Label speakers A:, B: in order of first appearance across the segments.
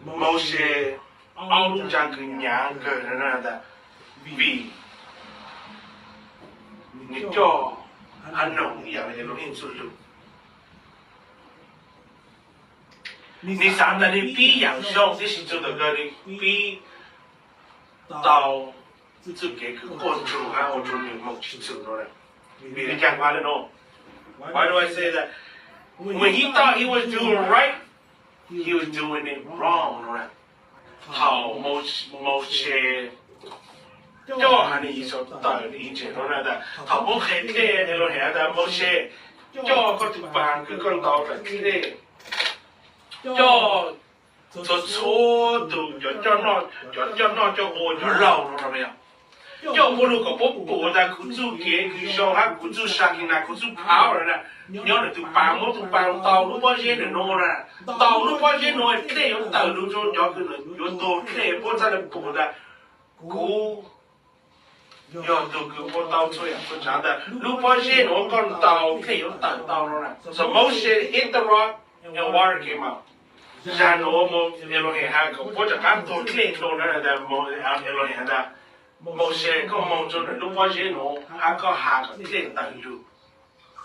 A: 某些奥路上跟两个人的比，你就很容易让人容易走路。你上的你比样上，你是做到个你比到自己去关注下我做你目前做到的，你讲话了喏。Why do I say that? When he thought he was doing right, he was doing it wrong, right? 好，某些就喊你意识到以前那的，他不黑天那种黑的某些，就个地方个讲到的天，就错都就叫我就绕了没有？就我如果不在苦主给去上下苦主杀进来苦主跑了呢，你要就帮我就帮道路把些人弄了，道路把些弄开有道路就要可能有多开不在那不的，苦要都给我到处也不讲的，路把些弄讲道开有道路了，so most shit hit the rock and water came out。然后我们那种还个不就干多开弄了的，我那种的。某些个某种人都发现侬还个天等住，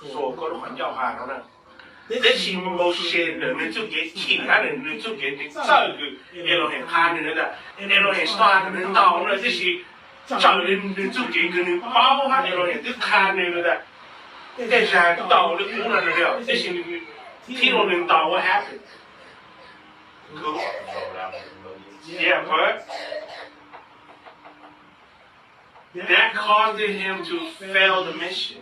A: 说个环境下头呢，这是某些人们就给其他人们就给你照顾，那种很看的的，那种很耍的人到了这是找人就给个人包下那种人就看那个的，这是到了工人了，这是听到人到我 happy， yeah but that caused him to fail the mission.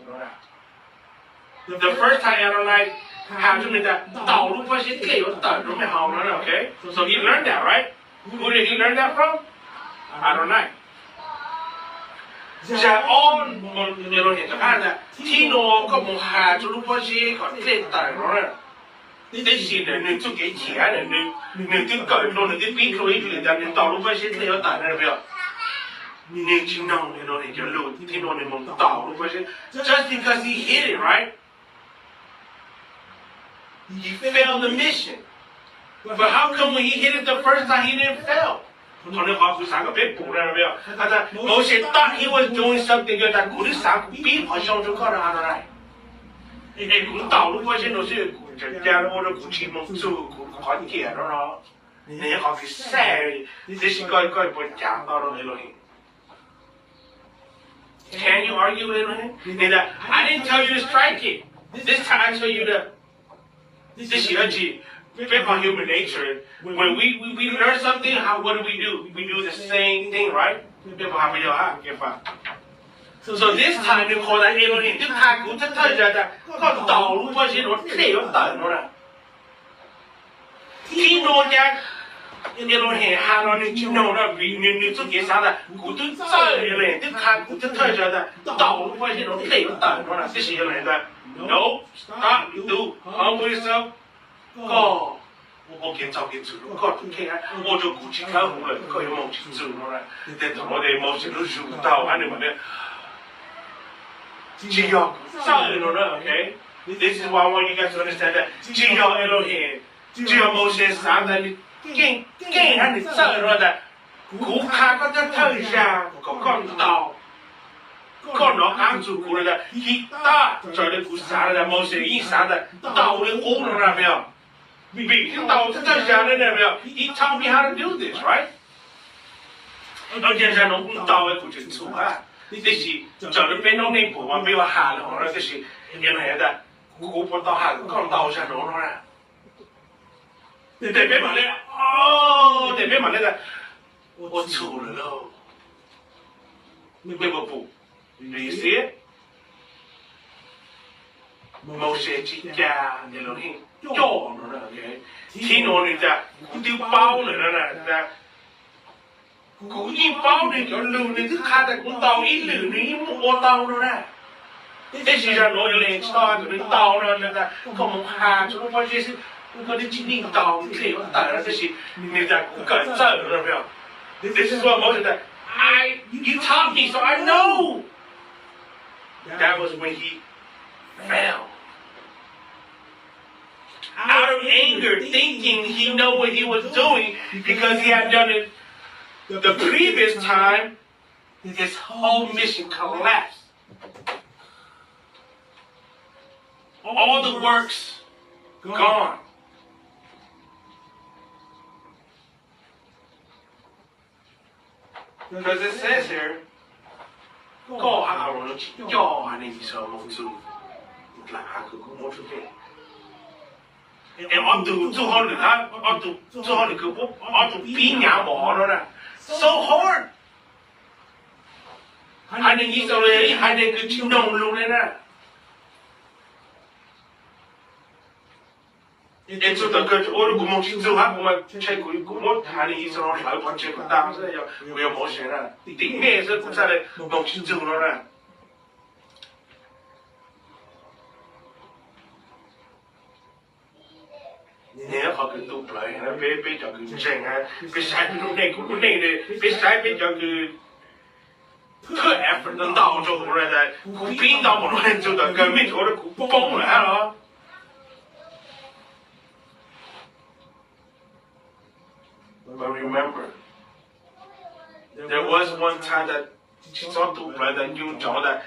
A: The first time Adonai had to make that okay? So he learned that, right? Who did he learn that from? Adonai. 在按那种人看的，听到个木下就路把些个天等了，这是人就给其他人就搞弄人就比出一个的，人道路把些天要等了没有？你听到那种人就路，听到那种道路把些 ，just because he hit it right, he failed the mission. But how come when he hit it the first time he didn't fail? 同你话不三个被捕了没有？他在某些thought he was doing something 就在鼓励三个比好像就搞得下来。哎，鼓道路把些东西，就加了我的鼓起蒙做鼓快点了咯。你好去晒，这是个不讲到了那种。Can you argue with him? I didn't tell you to strike it. This time I tell you to. This is on human nature. When we learn something, what do? We do the same thing, right? So this time you call that Elohim. 就他古这特着的，个道路把些罗开有等了。听到家。那种很哈了，你弄了你自己啥的，古都走了，你看古都特色的，道路把些种开有等着了，这些人的 ，no stop do humble yourself， 我给找给做，个看我就估计看好了，个有某些做了，但是我的某些都做到，俺们的，只要走了 ，OK，this is why I want you guys to understand that， 只要Elohim，只要某些啥的你。更让你走了的，顾客个在头上个讲到，看到刚做过了的，一打在那顾啥了的，某些一啥的，到了火了没有？每天到这头上了没有 ？He taught me how to do this, right？ 而且在农到的顾就做啊，这是在那边农那部啊，没有下了，我这是原来的，顾不到下，看到上农了。对别嘛嘞，哦，对别嘛那个，我错了喽，没不 ，Do you see it？ 某些之家那种很叫了了 ，OK， 听我你在丢包了了在，故意包的就路你就看在公道一路你摸到了嘞，这是让我有点差，就能到了那个，跟我们喊就发现是。我的经历到这有当然这些你在改正了没有 ？This is what most of that you taught me so I know. That was when he fell. out of anger, thinking he know what he was doing because he had done it the previous time, his whole mission collapsed. All the works gone. Because it says here, God I don't know, y'all I need some to like I could go more to get. And on to 200 on to 200 个on to 比伢毛了呢 so hard 还能一手嘞还能个去弄路嘞呢 et tout à coup on comment tu te vois comment check comment还能一手来跑 check 当时要冒险了顶面是不是嘞弄去走了呢 Nếu họ cứ tụt lại nó bé cho cứ chèn ha bé sai bên này cũng này này bé sai bên cho cứ thưa effort nó đào cho họ ra đây cũng biến đào một lần cho được cái mấy chỗ đó cũng bông lại đó but remember there was one time that cho tụt lại that dùng cho that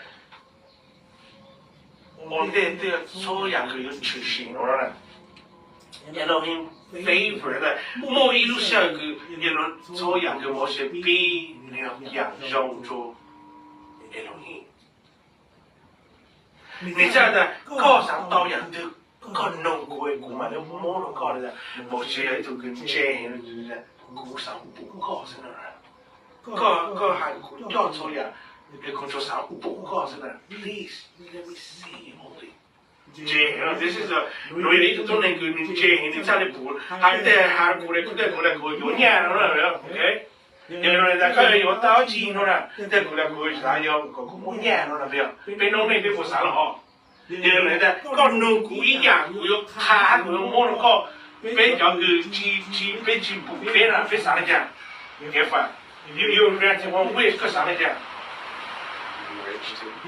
A: on đây số nhà cứ dùng chữ xin nó ra Elohim favor that more illusion so young more should be young zhong zhu Elohim 你知道的高上导演的高弄过古嘛那摸了高的某些就跟这样的古上不高是那高还要抽呀那工作上不高是那 please let me see only This is a really to don't good in chain in Salipool. I there have good you yeah, okay? You know that kind of your Taoji, no, that good is I go yeah, no, they don't make people sell off. You know that God no good, yeah, you can't do more call. Pay your good, cheap, better, fish on again. If you grant one wish, because I'm again.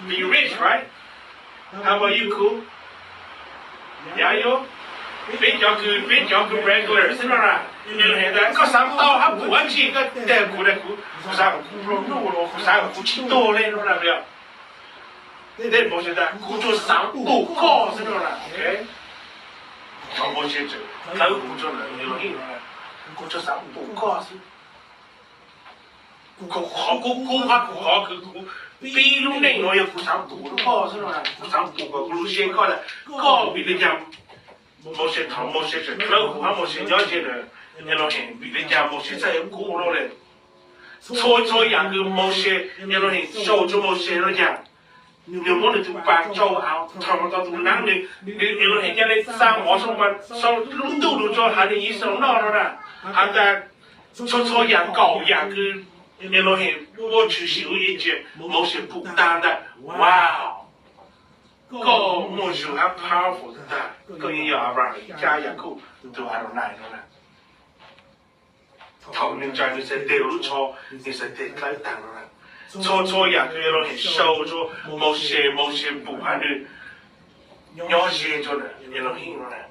A: Be rich, right? How about you, cool? Yeah, you. Biết cho cứ regular, thế nào là như thế đấy, có sáng tao hấp của anh chị cái đều của đây của sao của nó sao của chỉ to lên nó là được. Đây một chuyện là của cho sáng đủ co thế nào là, ok? Còn một chuyện chứ, cái của cho là như nó hiểu là của cho sáng đủ co chứ. Của họ cứ vì lúc này nó yêu của sáng đủ co thế nào là của sáng đủ của lúc xem coi là co bị được nhầm. Một些头，某些是客户，某些了解的，那种人，比如讲某些在古老的，做样个某些那种人，手做某些那讲，你莫能就把做好，他们到都难的，你那种人家的生活上班，上路都做还得一手拿了啦，还得做样搞样个那种人，我去修一节，某些不单的，哇。ก็มั่วสุม powerful แต่ก็ยังยอมรับใจอยากคู่ตัวเราไหนนั่นแหละทำหนึ่งใจนี่จะเดือดรู้ชอนี่จะเดือดใกล้ต่างนั่นแหละชออยากคือเราเห็นโชว์ชัวโมเชบุพันธ์ย่อเชจนเนี่ยเราเห็นนั่นแหละ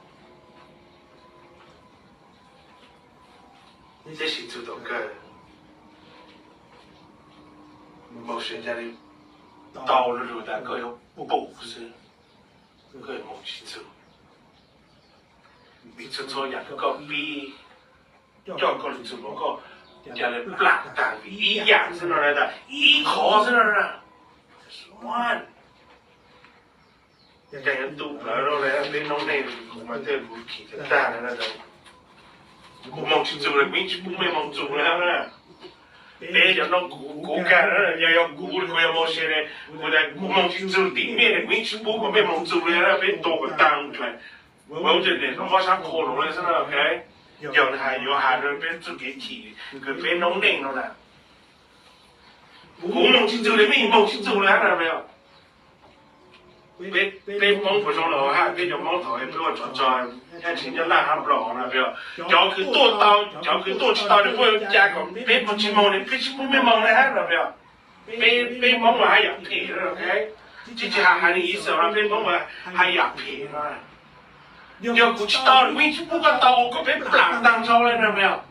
A: 这是主动个โมเชจะได้道路的各有不是，各有某些处。你做错样个比，叫个你做么个，叫来不烂蛋一样是那来的，一考是那的，one。这样都不了来，被弄那我们这不起的蛋的那种，我梦去做了，没梦做了呢。Bây giờ nó cố cả đó là do cố của một xe này, của đại mong chỉ做顶面的，没去不过没梦做了，被多个当出来，我这里我想可能了是那 OK， 有还是被自己提，个被弄冷了啦，我梦去做了没梦去做了，看到没有？被蒙不上了，还被叫蒙头，被我抓，还听见烂还不着呢，不要，叫去多刀，叫去多吃刀的，我加个，被不去蒙的，被去不没蒙的，还不要，被蒙了还要赔了 ，OK， 这还的意思了，被蒙了还要赔了， giờ cũng chỉ tao mình chỉ có tao có biết làm tăng sau lên rồi mèo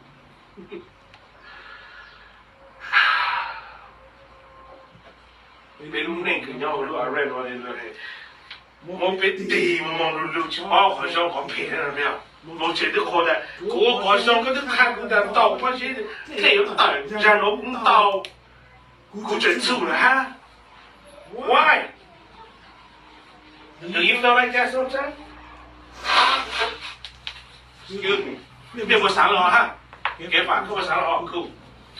A: bên lúc này cứ nhau lúc ở đây rồi một biết đi mà lúc chỉ bao khỏi xong có phê rồi mèo một chuyện được khó đấy cố khỏi xong cái thứ khác cũng đã tao có gì thế nó tải ra nó cũng tao cũng chuyện chủ là ha why do you feel like that sometimes excuse me biết một sáng rồi ha cái phản không có sáng rồi không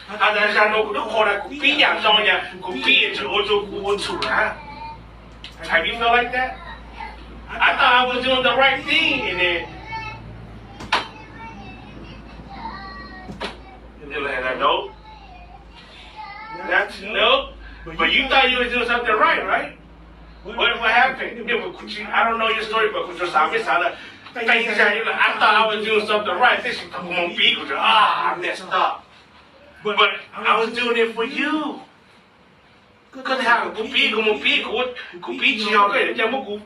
A: à tại sao nó cũng được khó đấy cũng biết dạng xong nha cũng biết chữ ô tô cũng chủ là ha have you feel like that I thought I was doing the right thing and then they're like no that's no but you thought you were doing something right what happened I don't know your story but cũng cho sáng biết sáng là tay ra như là I thought I was doing something right this is cũng mong bí của tôi I messed up but I was doing it for you có thể hàng cũng bí cũng bí chiều cái để cho một cũng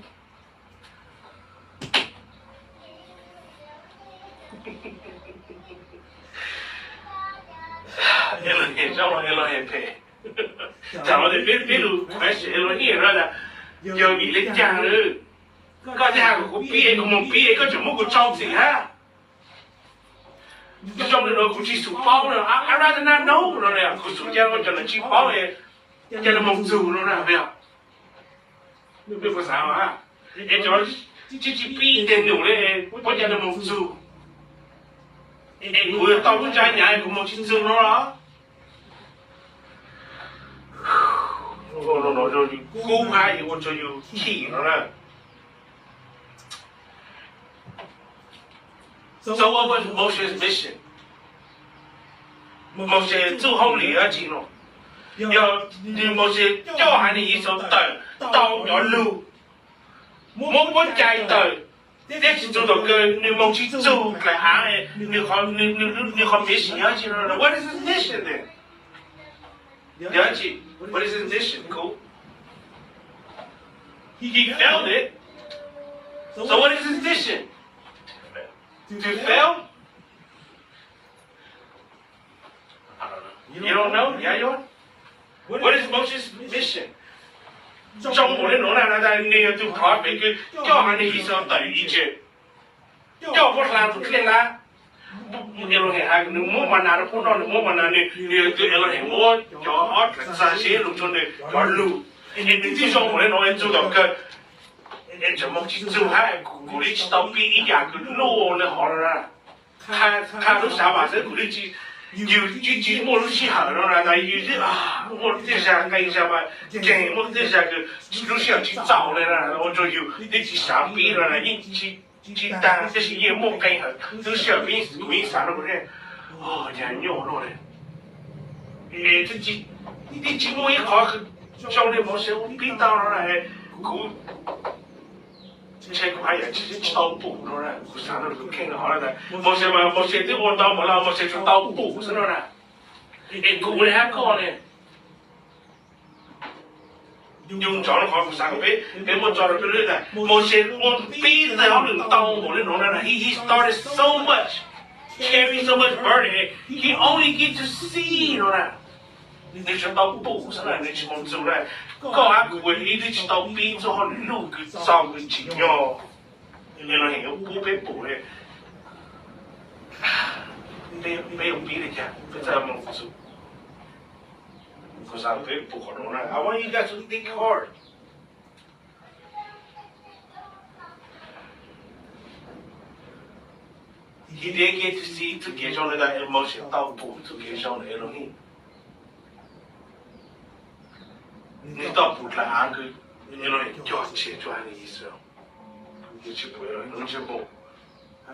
A: Elohim pay chẳng là biết được phải sẽ Elohim đó là giờ bị lên trang rồi có thể hàng cũng bí cũng mong bí có chuyện một cái trong gì ha trong đó cũng chỉ số bao nữa I rather not know rồi nè cũng số trang cho nó chỉ bao này cho nó mong dù nó nè biết không biết sao hả em cho chỉ bí tiền đủ đấy có cho nó mong dù em vừa tao cũng trái nhà em cũng mong chỉ dù nó đó nó rồi cố hai yêu cho yêu khi nó nè So what was Moshe's mission? Moshe 做好礼而进咯，要Moshe 叫喊你一手到要路，我不在的，这是做到个你莫去做来行的，你看 mission 要进了 ，What is his mission then？ 了解 ，What is his mission? Cool. He failed it. So what is his mission? To fail? I don't know. You don't know? Yeah, you want? What is Moshe's mission? Trong một nó là nêu tu thoát về cái cho anh ấy sao tới ý chứ? Cho có làm được thế là Elohim hay nếu muốn mà nào cũng nói muốn mà nào nêu tu Elohim muốn cho họ ra chế luôn cho nên cho lưu. Em chỉ trong một nó em tu được cái em chỉ mong chỉ tu hay鼓励去到比一样个路那好了，看都啥把这鼓励去。就莫路去好了啦，但有些啊，我这下干一下吧，干我这下个路上去找来了，我就有你去上边了啦，你去当这些也莫干好，都小边为啥了不是？哦，人肉了嘞，这你这么一考，教练模式我边到了嘞，股。这块也其实刀补了嘞，啥都是看得好了的。某些对我刀不了，某些就刀补是了嘞。哎，股嘞还高嘞。用着了好啥个呗，给我找了不对的。某些我背着好领刀我的弄了，he started so much, carry so much burden, he only get to see 了嘞。你去刀补是了，你去蒙住嘞。搞下股的，你去到边做好路个找个钱哟，你那还有补被补嘞，没有别的家，不在蒙住，可是被补可能了。I want you guys to think hard. He didn't get to see to get on that emotion 到补 to get on the Elohim. 你到不来安个，你那叫钱赚的意思哦，你去不了，你去不，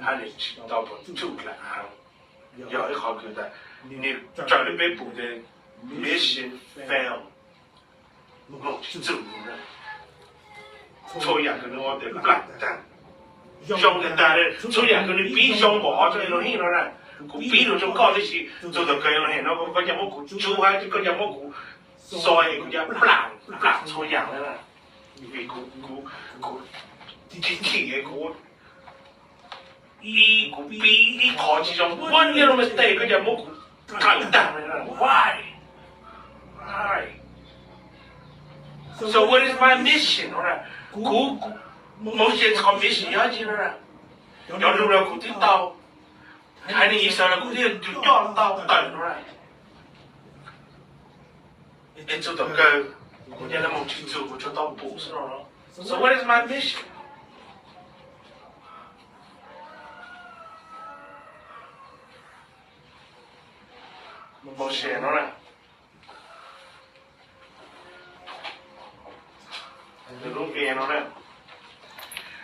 A: 还得去到不就来安，要一好个的，你赚的被补的，mission fail， 我去走了，抽两个人我得烂蛋，上的单的，抽两个人比上我这种人了，我比如就搞这些，做到这样人，那个叫么股，就还这个叫么股。所以佢就不難錯人啦，你股嘅股，伊古比伊考之中，我你都 mistake 佢就冇簡單啦。Why? So what is my mission? 古某些個 mission 要緊啦，有路了古啲到，睇你以上啦古啲就要到等啦。一做到個，我哋都冇去做，我就到補是咯。So what is my mission? 冇寫咯啦。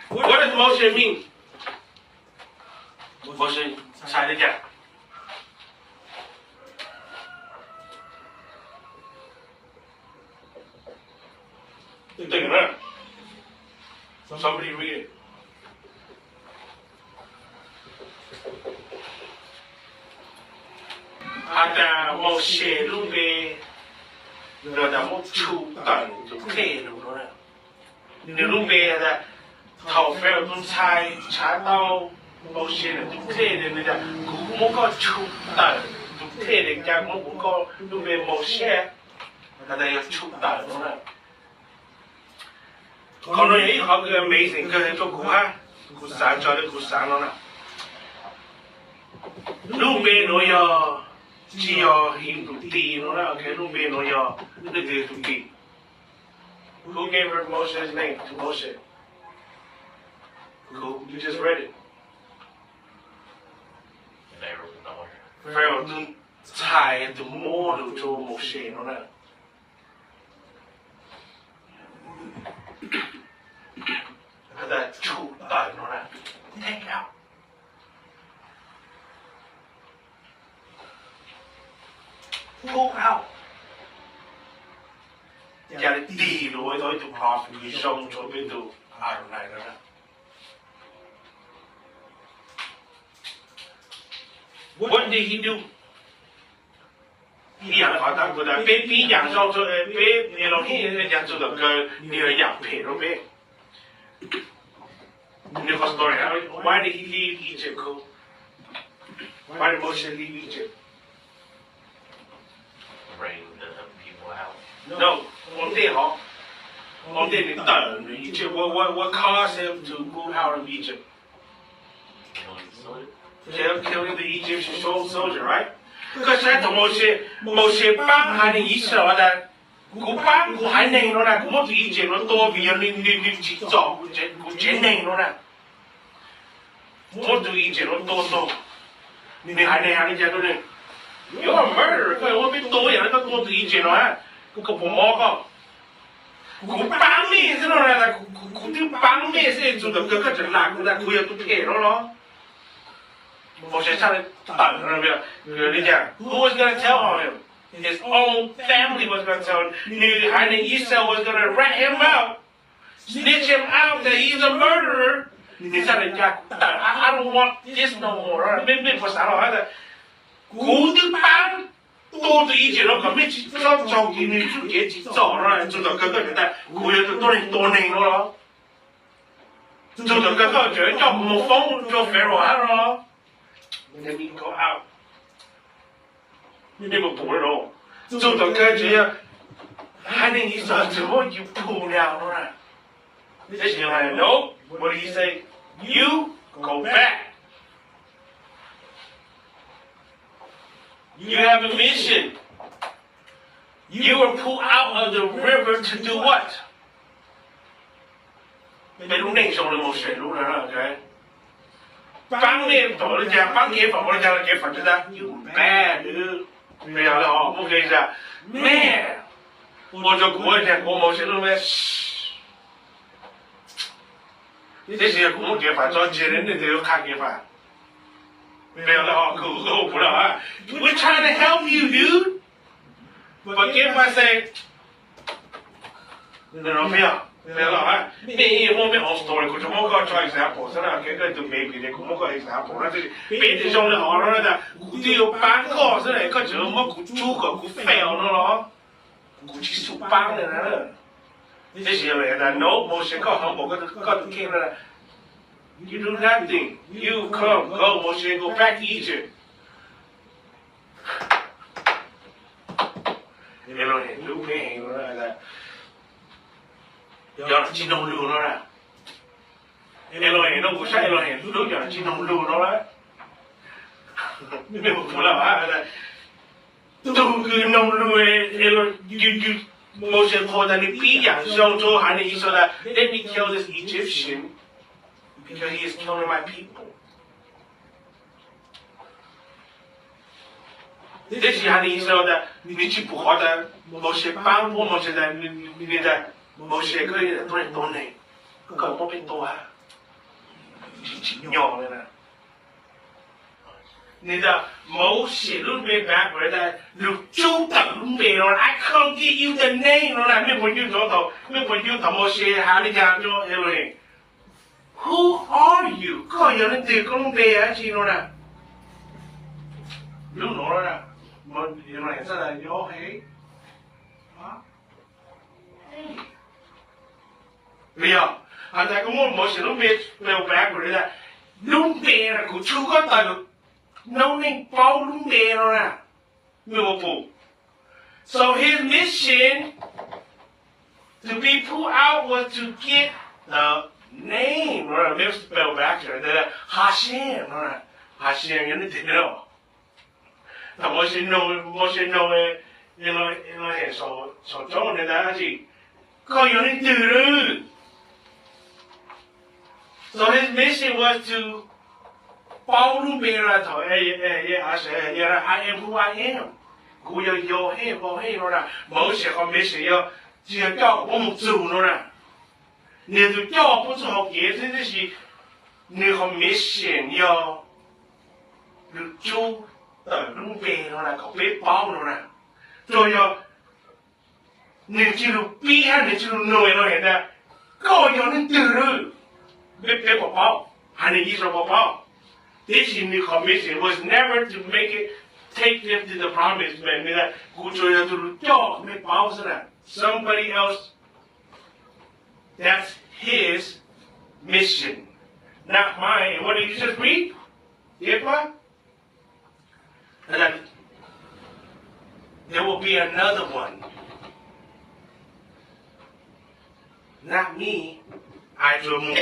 A: What does motion mean? Motion 猜一下。對了。Somebody read it. 他的某些路边，那的某处等就退路了。你路边的头发都猜到某些人就退的那个，某个处等就退的家某个路边某些，那的要处等了。可能有一好个美人个做古哈，古山做的古山了。路边都要。只要行到地咯啦，佢路邊都有呢啲土地。Who gave her Moshe's name to Moshe? Who? You just read it. Pharaoh 都猜都摸到做 Moshe 咯啦。佢哋出大咯啦 ，take out。Pull out. 家里地路喺度喺度爬，你上咗邊度行嚟㗎啦 ？What did he do? 啲人發達嗰啲，俾人上咗俾你落去人做到個你係人皮咯俾。你個 story why did he leave Egypt? Why did Moshe leave Egypt?
B: Bring the people out.
A: No, on day done Egypt. What caused him to move out of Egypt? Killing the Egyptian soldier, right? Because that Moshe bang 係你以色列人，佢bang 佢係你咯啦，佢冇對 Egypt 咯多邊你節奏，佢整你咯啦，冇對 Egypt 咯多，你係你隻嗰啲。You're a murderer. 佢我俾多人都多對 Egypt 咯嚇，佢冇講，佢幫咩先咯啦？佢啲幫咩先做到佢就爛佢啦，佢又都撇咯。我先上嚟等啦咩？佢你講 ，Who was gonna tell on him? His own family was gonna tell him. 你還你 Esau was gonna rat him out, snitch him out that he's a murderer. 你上嚟講，I don't want this no more. 咩不啥咯？係。佢啲班多對以前咯，咁咩做件你做幾節奏啦，做到嗰個就得，佢又多年咯，做到嗰個就叫冇風做 Pharaoh 咯，你邊個 out？ 你冇補咯，做到嗰個就係你上怎麼要補了啦？你先係 No， what do you say? You go back. You have a mission. You were pulled out of the river to do what? 俾路你上你冇水路啦 ，OK？ 幫你同你講，幫幾份我哋講幾份啫得 ，You bad dude。沒有啦，哦，冇計咋 ，Man， 我就估一隻我冇水路咩？這是估冇幾份，再借人哋就要看幾份。沒有了哦，我不了啊。We're trying to help you, dude. But if I say, no, 沒有了啊。沒我沒 story， 佢就冇個 example， 真係佢就未俾你冇個 example， 那就是俾你上嚟學咯，就只要班課真係佢就冇佢做個佢 fail 咯，佢去做班嘅啦。這是咩？但 no 冇學過，冇個聽啦。You do nothing. You come, go, Moshe, go back to Egypt. Elohim, lúc này nó là do là chi nông lưu nó ra. Elohim nó cũng sai Elohim lúc giờ là chi nông lưu nó đó. Mình cũng là bà tu cứ nông lưu Elohim Moshe told that if he so how did he so that let me kill this Egyptian because he is killing my people. This is how he so that 你去捕获的Moshe帮助Moshe的你的Moshe可以多人多呢，更多变多啊，鸟了呢。你的Moshe lúc bên back với that lúc chú tận lúc bên rồi I can't give you the name rồi là mình phải yêu thầu Moshe hà đi ra cho Elohim. Who are you? Có nhiều nên từ con bè á chị nó nè. Lúc nó là mình Elohim sẽ là do hết. Bây giờ anh ta có muốn Moshe lúc bên back với that lúc bè là của chú có tờ no name bao lung bè rồi nè. So his mission to be pulled out was to get the name, right? Let's spell back here. That Hashem, right? Hashem, you need to know. Now, Moshe know it, you know, so John and that, go, you need to do. So his mission was to bao lung bè ra thôi, I am who I am. Who you him, rồi nè, Moshe có mission yo, chỉ cho có một chủ nữa nè. Nếu tôi cho不是好解释的是，你có mission yo, được chủ ở lung bè rồi nè, có biết bao rồi nè. Rồi yo, nếu chỉ được biết hay nếu chỉ được nói nó hiện ra, có yo nên từ rồi, biết có bao, hay là gì rồi có bao. This new commission was never to make it take them to the promised land. Somebody else, that's his mission, not mine. And what did you just read? And then there will be another one. Not me. I do more.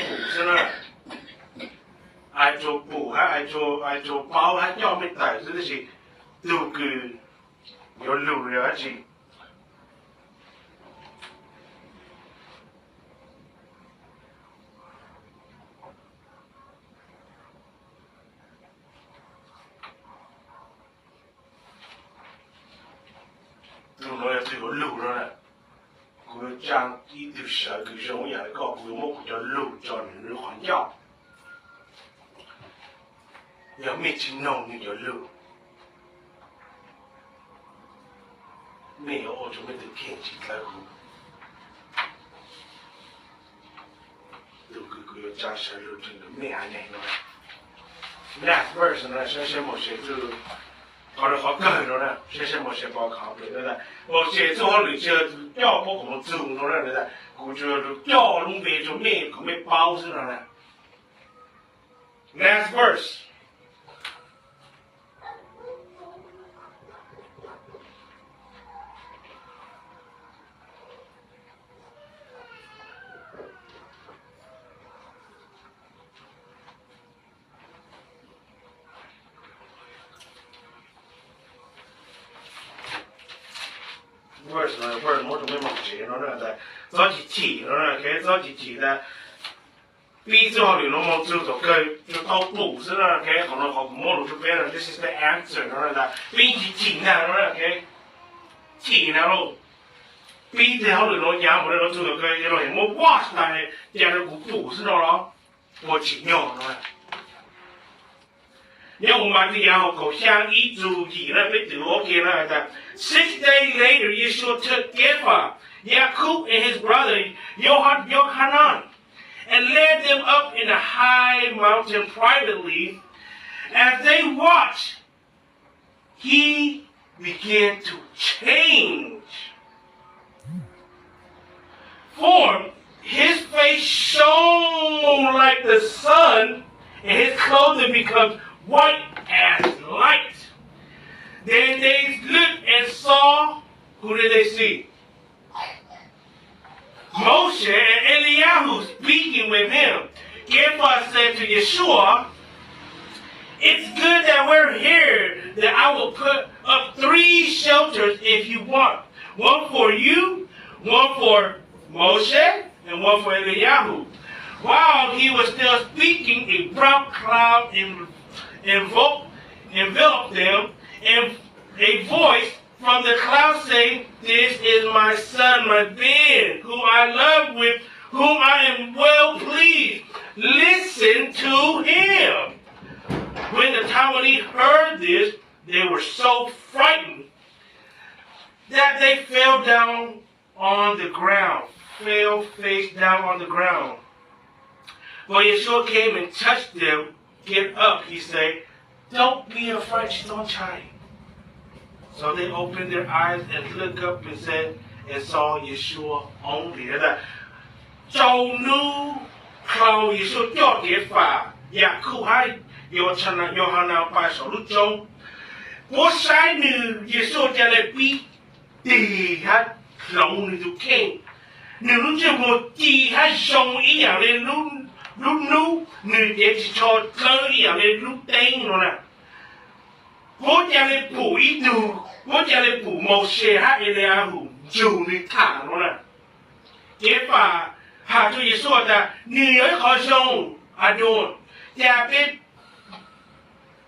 A: Ai cho bù ai cho bao ai cho mấy tài cái gì lưu cứ có lưu rồi gì lưu nói là có lưu đó nè cứ trang đi từ sở cứ giống như là có cứ một cho lưu cho nó khoản nhau. You're meeting no in your loo. Me automatic king, she's like who? Look, you're just a little to me, I know. Last verse, and I said, Moshe, too. Or the hot girl, or said Moshe, Bob, that. Moshe, only just your Pokemon, too, or that. Could you do your long way to me, commit bows and all that? Last verse. Verse một trong mấy chỉ nó là do chỉ nó là cái do chỉ là bây giờ họ nó một chữ rồi cái tao đủ sẽ là cái họ nó học một lúc bên là this is the answer nó là bây chỉ nào nó là cái chỉ nào rồi bây giờ họ nó nhắm một nó chữ rồi cái nó hiện một watch này giờ nó cũng đủ sẽ đó một chỉ nhỏ nó là nhưng mà thì họ có sang ý dù gì là biết từ ok là 6 days later, Yeshua took Qhia, Yaakov and his brother Yohanan, and led them up in a high mountain privately. As they watched, he began to change form his face shone like the sun, and his clothing becomes white as light. Then they looked and saw, who did they see? Moshe and Eliyahu speaking with him. Therefore said to Yeshua, it's good that we're here, that I will put up 3 shelters if you want. One for you, one for Moshe, and one for Eliyahu. While he was still speaking, a brown cloud enveloped them, and a voice from the cloud saying, this is my son, my Ben, whom I love, with whom I am well pleased. Listen to him. When the Talmud heard this, they were so frightened that they fell down on the ground, fell face down on the ground. But Yeshua came and touched them. Get up, he said. Don't be afraid, don't try. So they opened their eyes and looked up and said, and saw Yeshua only. Châu nu khâu Yeshua cho kiệt phà, và khu hai, Yohana pa sổ lúc châu. Bố sai nữ Yeshua cho lại bị tì hát lòng nữ tu khen. Nữ lúc chưa một tì hát sông ý dạng lên lúc nú, nữ để chỉ cho thơ ý dạng lên lúc tên rồi nè. Bố cha lên phủ ý đủ, bố cha lên phủ màu xe hát Eliyahu, dù nữ thả rồi nè. Kế phà, hạ cho Yeshua ta, nữ ấy khó sông, Adon, cha biết,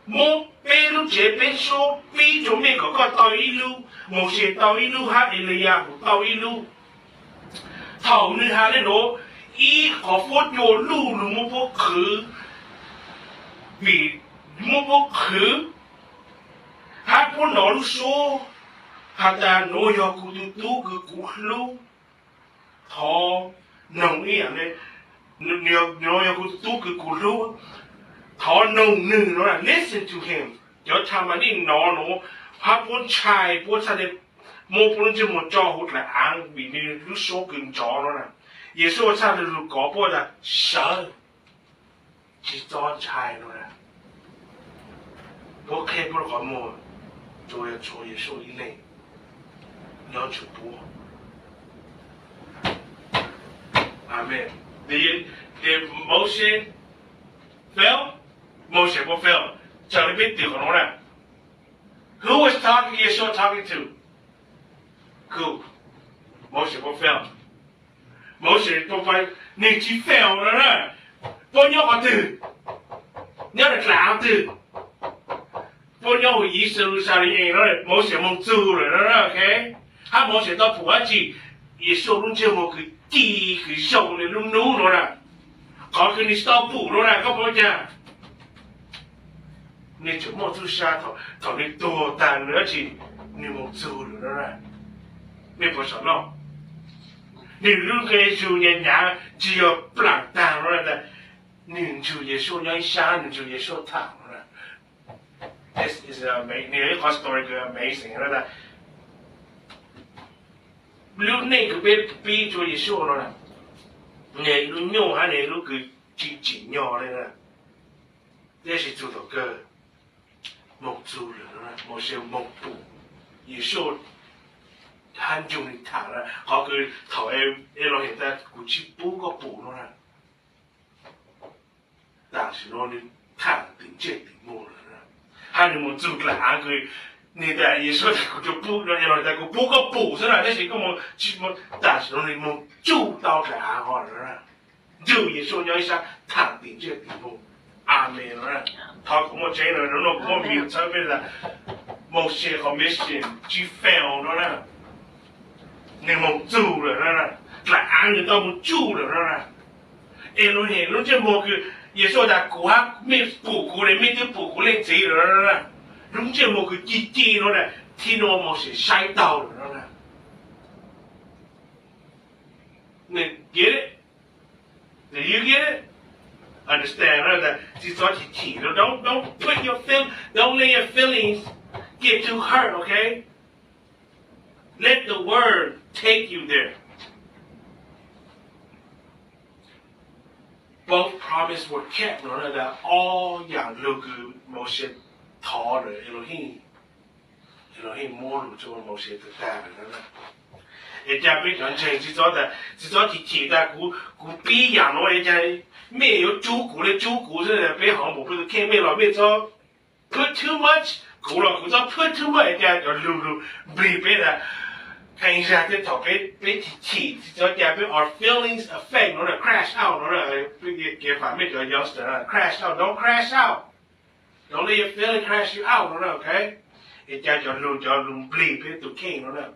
A: mô bê lúc chế bê số, bê chỗ mê có tàu ý lưu, màu xe tàu ý lưu hát Eliyahu, tàu ý lưu. Thảo nữ hạ lên đó, ý có phốt vô lưu lưu mô bố khứ, vì mô bố khứ, hát bố nó lưu số, hát ta nô yò cụ tu cứ cụ lưu, thọ nồng ý ảnh này, nô yò cụ tu cứ cụ lưu, thọ nồng nữ nó là listen to him, cho tham mà đi nó, hát bố chai, bố cha đây, mô bố nó chứ một cho hút là ăn, vì đi lưu số cưng chó nó nè. Yeshua cha là lưu có bố là sợ, chỉ cho chai nó nè. Bố kê bố có mô, cho Yeshua ý lên, nhớ chủ bố. Amen. Did Moshe fail? Moshe will fail. Charlie biết điều của nó nè. Who was talking? Yeshua talking to? Who? Moshe will fail. Moshe không phải nên chỉ fail nữa nè. Bố nhớ có từ. Nhớ là làm từ. Bố nhớ hồi ý sự sao đi đó là Moshe mong chú rồi đó, ok? Hát Moshe đó phụ á chỉ Yeshua luôn chưa một cái chi cái sầu này luôn nú nữa nè. Có cái này stop phụ nữa nè, có bao giờ? Nên chúng một chú xa thọ nên tổ tàn nữa chỉ nên một chú nữa nè. Nên có sao đâu? Nên lúc cái chú nhà chỉ có blank tàn nữa nè. Nên chú Yeshua nhảy xa, nên chú Yeshua thẳng nữa nè. This is amazing. Nên có story amazing nữa nè. Lúc này cứ biết chú Yeshua nữa nè. Này lúc nhỏ hay này lúc cứ chỉ nhỏ này nè. Đây là chú tổ cơ. Một chú nữa nè. Một siêu một bù. Yeshua hắn dùng đi thả ra. Họ cứ thảo em lo hiện tại cũng chỉ bố có bù nữa nè. Đang sử nó đi thẳng tỉnh chết tỉnh mô nữa nè. Hắn thì một chú là hắn cứ nên tại Yeshua thì cũng cho bố nó rồi tại cũng bố có bù thế nào. Đây là có một chỉ một đang sử nó đi một chú tao là hắn họ nữa nè. Dù Yeshua nhớ ra thẳng tỉnh chết tỉnh mô. Amen nữa nè. Họ cũng một chế nữa nó có một miệng cho biết là Moshe commission chỉ fail đó nè. Nên một chú rồi đó nè. Là ăn người ta một chú rồi đó nè. Elohim nó chứ một cái Yeshua đã cố hát mình bù cố lên mình cứ bù cố lên gì rồi đó nè. Đúng chứ một cái chi nó nè. Thì nó Moshe sai tàu rồi đó nè. Nên get it? Do you get it? Understand that she's what you teach. Don't put your don't let your feelings get too hurt, okay? Let the word take you there. both promises were kept. Nó là all yang lưu cứ Moses thọ rồi Elohim mua được cho Moses tự ta rồi đó. Ê cha biết nhận chuyện chỉ cho thì ta cú bí yang nó ê cha咩有猪骨咧，猪骨是俾項目俾佢傾咩落咩咗 put too much 估落估咗 put too much 嘅就溜俾啦，看一下啲頭俾氣咗嘅俾 our feelings affect 我哋 crash out 我哋嘅反面就有時啦 crash out don't crash out don't let your feeling crash you out 我哋 OK 一家就溜俾到傾我哋，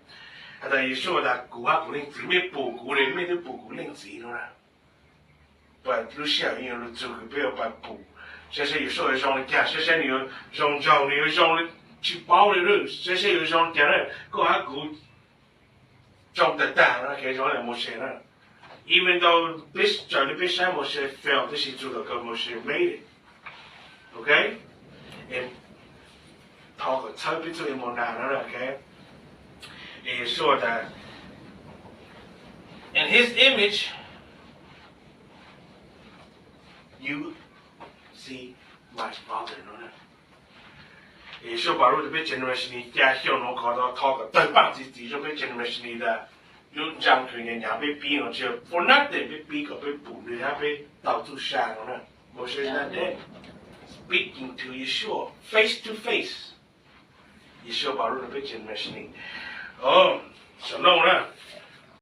A: 但係說啦估下估令字咩補估咧咩都補估令字我哋。把路线因为做个不要把补，这些有时候用的点，这些你用你用的去包的路，这些有用点的，个下股种的蛋啦，其实我哋冇写啦。Even though this 就你必须冇写 fail， 这是做到个冇写 made it，OK？ and 头个差别做也冇难啦 ，OK？ 也说的 ，in His image。You see my father, no? 也是把路被 generation 家乡我搞到讨个对棒子就被 generation 的用将军的伢被逼了就 for nothing 被逼个被捕的他被到处杀了呢。我是那天 speaking to Yeshua face to face， Yeshua把路被 generation 哦，小弄了。